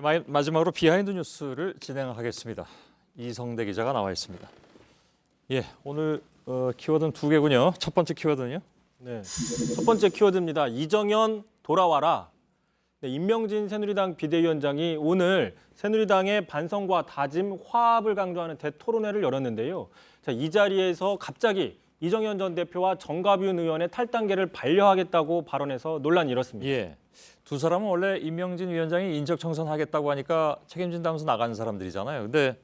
마지막으로 비하인드 뉴스를 진행하겠습니다. 이성대 기자가 나와 있습니다. 예, 오늘 키워드는 두 개군요. 첫 번째 키워드는요? 네, 첫 번째 키워드입니다. 이정현 돌아와라. 네, 임명진 새누리당 비대위원장이 오늘 새누리당의 반성과 다짐, 화합을 강조하는 대토론회를 열었는데요. 자, 이 자리에서 갑자기 이정현 전 대표와 정가윤 의원의 탈당계를 반려하겠다고 발언해서 논란이 일었습니다. 예, 두 사람은 원래 임명진 위원장이 인적 청산하겠다고 하니까 책임진다면서 나간 사람들이잖아요. 근데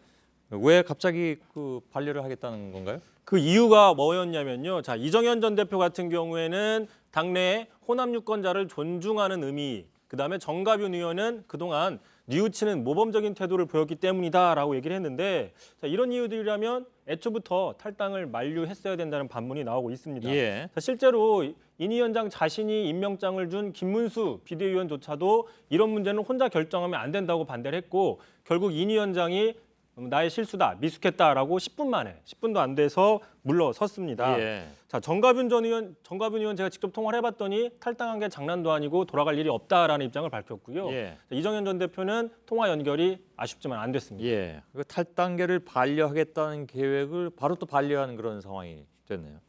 왜 갑자기 그 반려를 하겠다는 건가요? 그 이유가 뭐였냐면요. 자, 이정현 전 대표 같은 경우에는 당내 호남 유권자를 존중하는 의미, 그다음에 정가윤 의원은 그동안 뉘우치는 모범적인 태도를 보였기 때문이다라고 얘기를 했는데, 자, 이런 이유들이라면 애초부터 탈당을 만류했어야 된다는 반문이 나오고 있습니다. 예. 자, 실제로 인 위원장 자신이 임명장을 준 김문수 비대위원조차도 이런 문제는 혼자 결정하면 안 된다고 반대를 했고, 결국 인 위원장이 나의 실수다, 미숙했다라고 10분 만에, 10분도 안 돼서 물러섰습니다. 예. 자, 정가윤 의원 제가 직접 통화를 해봤더니 탈당한 게 장난도 아니고 돌아갈 일이 없다라는 입장을 밝혔고요. 예. 자, 이정현 전 대표는 통화 연결이 아쉽지만 안 됐습니다. 예, 그 탈당계를 반려하겠다는 계획을 바로 또 반려하는 그런 상황이 됐네요.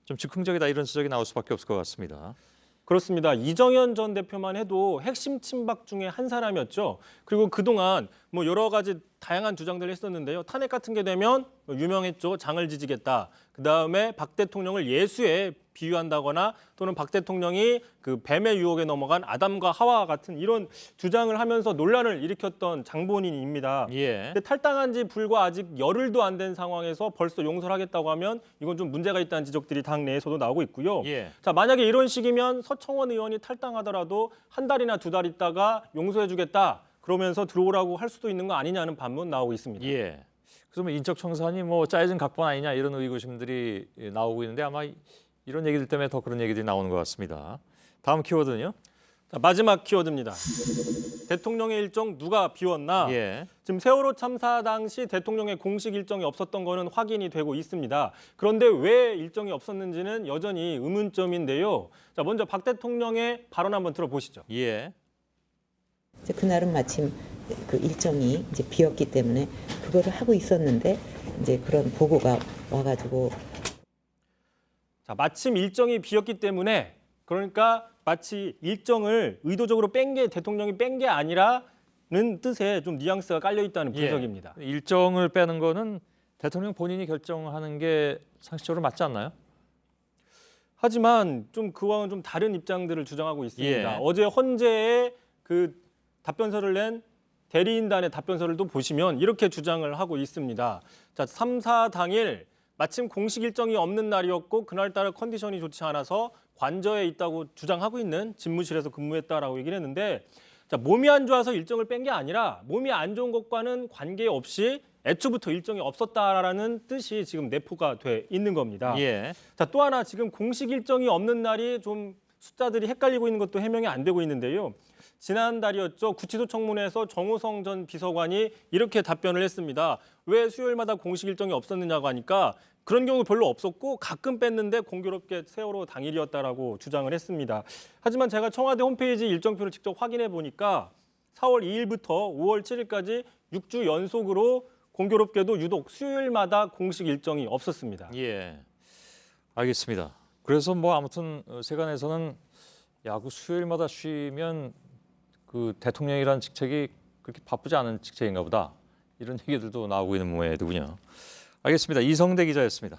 좀 즉흥적이다 이런 지적이 나올 수밖에 없을 것 같습니다. 그렇습니다. 이정현 전 대표만 해도 핵심 친박 중에 한 사람이었죠. 그리고 그동안 뭐 여러 가지 다양한 주장들을 했었는데요. 탄핵 같은 게 되면 유명했죠. 장을 지지겠다. 그다음에 박 대통령을 예수에 비유한다거나 또는 박 대통령이 그 뱀의 유혹에 넘어간 아담과 하와 같은 이런 주장을 하면서 논란을 일으켰던 장본인입니다. 예. 근데 탈당한 지 불과 아직 열흘도 안 된 상황에서 벌써 용서를 하겠다고 하면 이건 좀 문제가 있다는 지적들이 당내에서도 나오고 있고요. 예. 자, 만약에 이런 식이면 서청원 의원이 탈당하더라도 한 달이나 두 달 있다가 용서해주겠다. 그러면서 들어오라고 할 수도 있는 거 아니냐는 반문 나오고 있습니다. 예. 그러면 인적 청산이 뭐 짜여진 각본 아니냐 이런 의구심들이 나오고 있는데 아마 이런 얘기들 때문에 더 그런 얘기들이 나오는 것 같습니다. 다음 키워드는요? 자, 마지막 키워드입니다. 대통령의 일정 누가 비웠나? 예. 지금 세월호 참사 당시 대통령의 공식 일정이 없었던 거는 확인이 되고 있습니다. 그런데 왜 일정이 없었는지는 여전히 의문점인데요. 자, 먼저 박 대통령의 발언 한번 들어보시죠. 예. 이제 그날은 마침 그 일정이 이제 비었기 때문에 그거를 하고 있었는데 이제 그런 보고가 와가지고 자, 마침 일정이 비었기 때문에 그러니까 마치 일정을 의도적으로 대통령이 뺀 게 아니라는 뜻에 좀 뉘앙스가 깔려 있다는 분석입니다. 예. 일정을 빼는 거는 대통령 본인이 결정하는 게 상식적으로 맞지 않나요? 하지만 좀 그와는 좀 다른 입장들을 주장하고 있습니다. 예. 어제 헌재에 그 답변서를 낸 대리인단의 답변서를 또 보시면 이렇게 주장을 하고 있습니다. 자, 3사 당일 마침 공식 일정이 없는 날이었고 그날따라 컨디션이 좋지 않아서 관저에 있다고 주장하고 있는 집무실에서 근무했다라고 얘기를 했는데, 자, 몸이 안 좋아서 일정을 뺀 게 아니라 몸이 안 좋은 것과는 관계없이 애초부터 일정이 없었다라는 뜻이 지금 내포가 돼 있는 겁니다. 예. 자, 또 하나 지금 공식 일정이 없는 날이 좀 숫자들이 헷갈리고 있는 것도 해명이 안 되고 있는데요. 지난달이었죠. 구치소 청문회에서 정호성 전 비서관이 이렇게 답변을 했습니다. 왜 수요일마다 공식 일정이 없었느냐고 하니까 그런 경우 별로 없었고 가끔 뺐는데 공교롭게 세월호 당일이었다라고 주장을 했습니다. 하지만 제가 청와대 홈페이지 일정표를 직접 확인해 보니까 4월 2일부터 5월 7일까지 6주 연속으로 공교롭게도 유독 수요일마다 공식 일정이 없었습니다. 예. 알겠습니다. 그래서 뭐 아무튼 세간에서는 그 수요일마다 쉬면 그 대통령이라는 직책이 그렇게 바쁘지 않은 직책인가 보다. 이런 얘기들도 나오고 있는 모양이더군요. 알겠습니다. 이성대 기자였습니다.